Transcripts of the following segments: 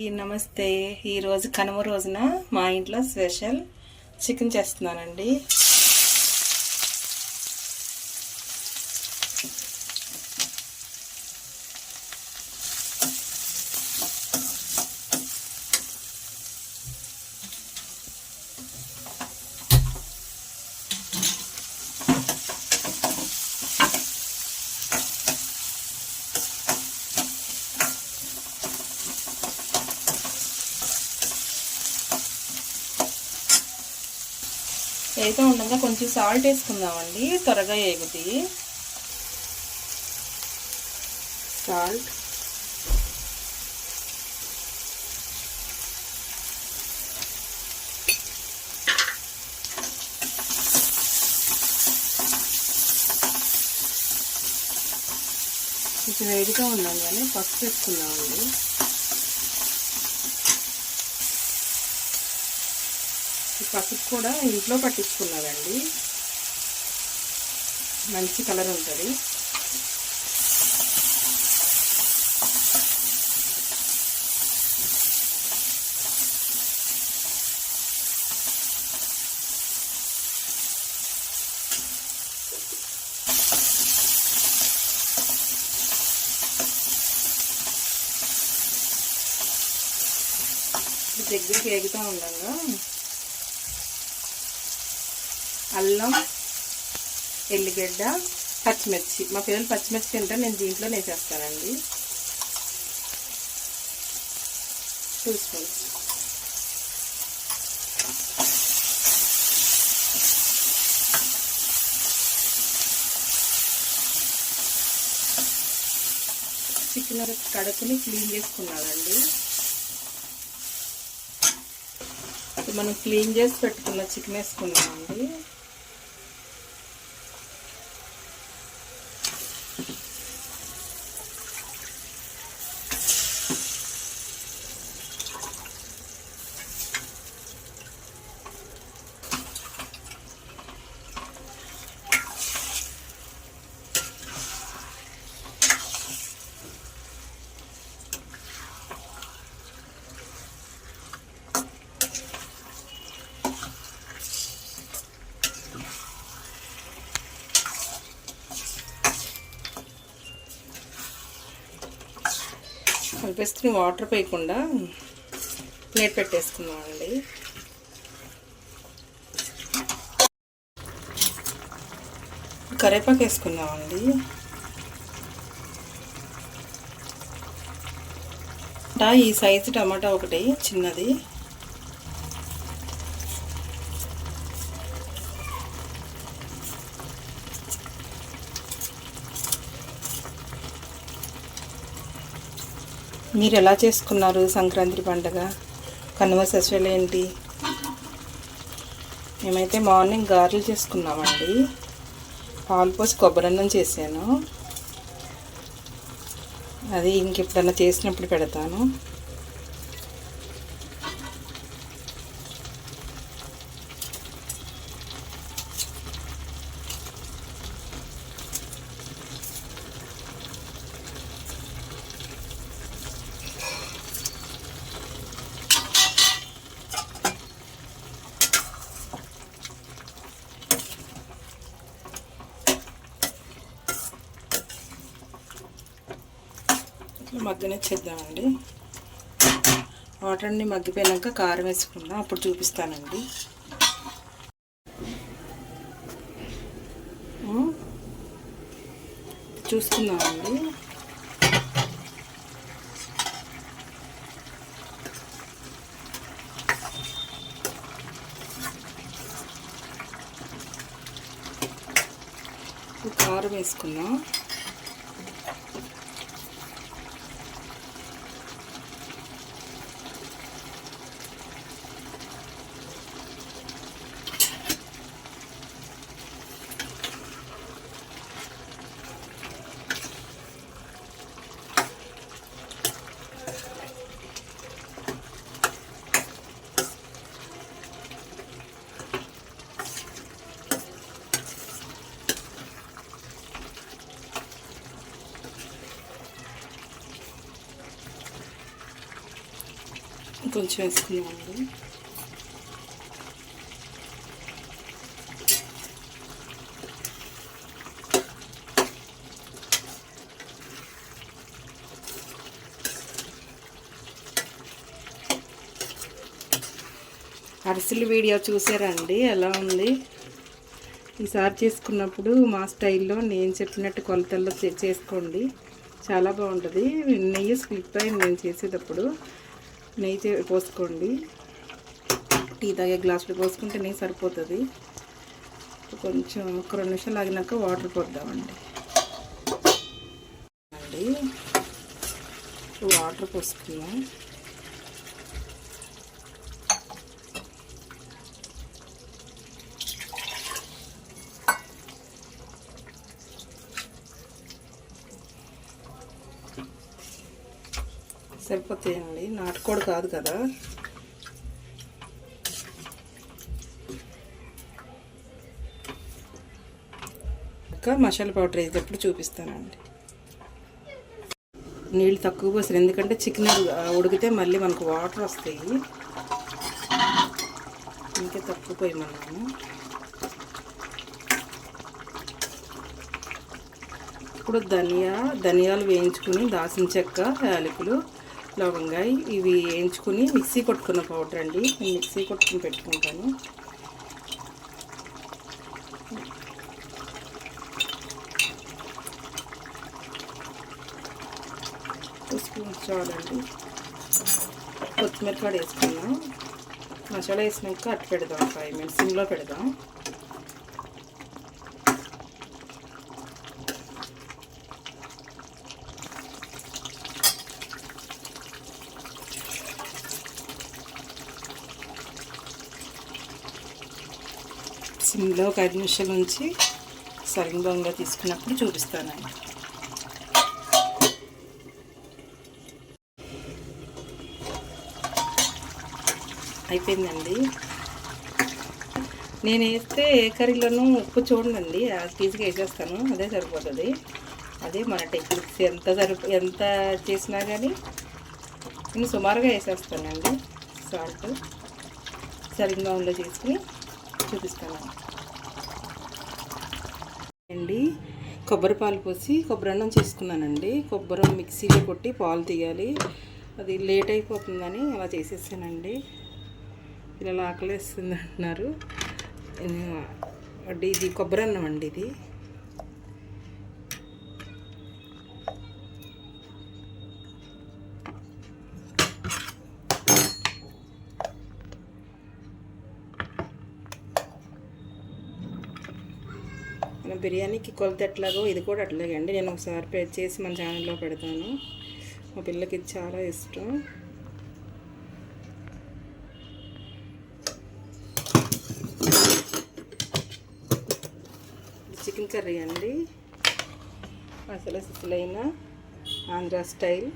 నమస్తే. ఈరోజు కనుమ రోజున మా ఇంట్లో స్పెషల్ చికెన్ చేస్తున్నానండి. వేగుతూ ఉండగా కొంచెం సాల్ట్ వేసుకుందామండి, త్వరగా వేగుతాయి. సాల్ట్, కొంచెం వేడిగా ఉండగానే పసుపు వేసుకుందామండి. పసుపు కూడా ఇంట్లో పట్టించుకున్నదండి, మంచి కలర్ ఉంటుంది. దగ్గరికి వేగుతూ ఉండగా అల్లం, ఎల్లిగడ్డ, పచ్చిమిర్చి. మా పిల్లలు పచ్చిమిర్చి తింటారు, నేను దీంట్లో వేసేస్తానండి. 2 స్పూన్స్. చికెన్ కడుపుని క్లీన్ చేసుకున్నానండి. మనం క్లీన్ చేసి పెట్టుకున్న చికెన్ వేసుకున్నామండి. కలిపేసుకుని వాటర్ పోయకుండా ప్లేట్ పెట్టేసుకున్నామండి. కరివేపాకు వేసుకున్నామండి. ఈ సైజు టమాటా ఒకటి చిన్నది. మీరు ఎలా చేసుకున్నారు సంక్రాంతి పండుగ? కనుమ స్పెషల్ ఏంటి? మేమైతే మార్నింగ్ గారెలు చేసుకున్నామండి. పాలు పోసి కొబ్బరన్నం చేశాను. అది ఇంకెప్పుడన్నా చేసినప్పుడు పెడతాను. మగ్గనిచ్చేద్దామండి. వాటర్ అన్ని మగ్గిపోయాక కారం వేసుకుందాం, అప్పుడు చూపిస్తానండి. చూసుకుందామండి. కారం వేసుకుందాం. కొంచెం వేసుకున్నామండి. అరిసెలు వీడియో చూసారండి, ఎలా ఉంది? ఈసారి చేసుకున్నప్పుడు మా స్టైల్లో నేను చెప్పినట్టు కొలతల్లో చేసుకోండి, చాలా బాగుంటుంది. నెయ్యి స్కిప్ అయింది నేను చేసేటప్పుడు. నెయ్యి పోసుకోండి, టీ తాగే గ్లాసులు పోసుకుంటే నెయ్యి సరిపోతుంది. కొంచెం ఒక 2 నిమిషాలు ఆగినాక వాటర్ పోద్దామండి. వాటర్ పోసుకున్నాం. సరిపోతాయండి, నాటుకోడి కాదు కదా. ఇంకా మసాలా పౌడర్ వేసేటప్పుడు చూపిస్తానండి. నీళ్ళు తక్కువ పోసారు, ఎందుకంటే చికెన్ ఉడికితే మళ్ళీ మనకు వాటర్ వస్తాయి. ఇంకా తక్కువ పోయమన్నాము. ఇప్పుడు ధనియాలు వేయించుకుని, దాల్చిన చెక్క, యాలకులు, లవంగాయ ఇవి వేయించుకుని మిక్సీ కొట్టుకున్న పౌడర్ అండి. నేను మిక్సీ కొట్టుకుని పెట్టుకుంటాను. స్పూన్ చాలండి. కొత్తిమీర కూడా వేసుకున్నాం. మసాలా వేసినాక అట్టు పెడదాం, 5 మినిట్స్ సిమ్లో పెడదాం. సిమ్లో ఒక 5 నిమిషాల నుంచి సర్వింగ్ బౌల్లో తీసుకున్నప్పుడు చూపిస్తానండి. అయిపోయిందండి. నేను వేస్తే ఏ కర్రీలోనూ ఉప్పు చూడండి, ఈజీగా వేసేస్తాను, అదే సరిపోతుంది. అదే మన టెక్నిక్స్. ఎంత చేసినా కానీ నేను సుమారుగా వేసేస్తానండి. సాల్ట్ సర్వింగ్ బౌల్లో చేసుకుని చూపిస్తాను అండి. కొబ్బరి పాలు పోసి కొబ్బరి అన్నం చేసుకున్నానండి. కొబ్బరి మిక్సీలో కొట్టి పాలు తీయాలి, అది లేట్ అయిపోతుందని అలా చేసేసానండి. ఇలా ఆకలేస్తుంది అంటున్నారు. ఇది కొబ్బరి అన్నం అండి. ఇది మన బిర్యానీకి కొలత ఎట్లాగో ఇది కూడా అట్లాగే అండి. నేను ఒకసారి చేసి మన ఛానల్లో పెడతాను. మా పిల్లకి ఇది చాలా ఇష్టం. చికెన్ కర్రీ అండి, అసలు సిసలైన ఆంధ్ర స్టైల్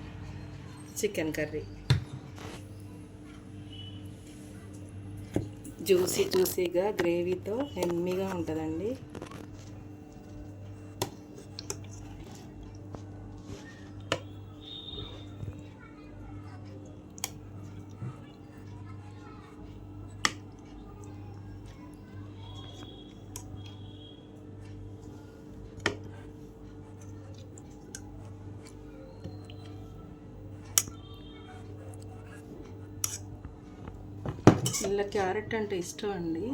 చికెన్ కర్రీ. జ్యూసీగా గ్రేవీతో ఎమ్మీగా ఉంటుందండి. ఇలా క్యారెట్ అంటే ఇష్టం అండి.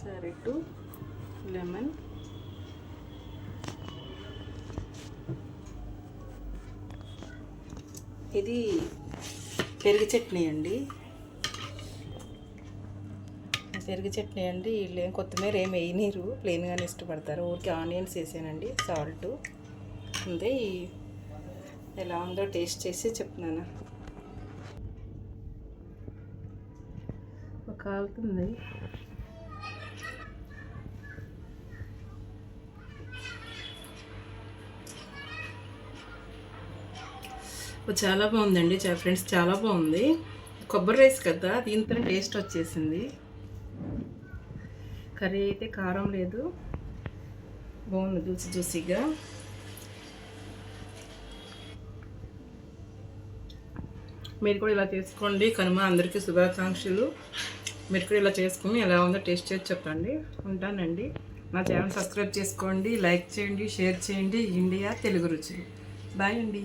క్యారెట్, లెమన్, ఇది పెరుగు చట్నీ అండి. వీళ్ళు ఏం కొత్తిమీర ఏం వేయనీరు, ప్లెయిన్గానే ఇష్టపడతారు. ఊరికి ఆనియన్స్ వేసానండి, సాల్ట్ ఉంది. ఎలా ఉందో టేస్ట్ చేసి చెప్తున్నాను. కాలుతుంది. చాలా బాగుందండి ఫ్రెండ్స్, చాలా బాగుంది. కొబ్బరి రైస్ కదా, దీంతో టేస్ట్ వచ్చేసింది. కర్రీ అయితే కారం లేదు, బాగుంది, జ్యూసీగా. మీరు కూడా ఇలా చేసుకోండి. కనుమ అందరికీ శుభాకాంక్షలు. మీరు కూడా ఇలా చేసుకుని ఎలా ఉందో టేస్ట్ చేసి చెప్పండి. ఉంటానండి. నా ఛానల్ సబ్స్క్రైబ్ చేసుకోండి, లైక్ చేయండి, షేర్ చేయండి. ఇండియా తెలుగు రుచులు. బాయ్ అండి.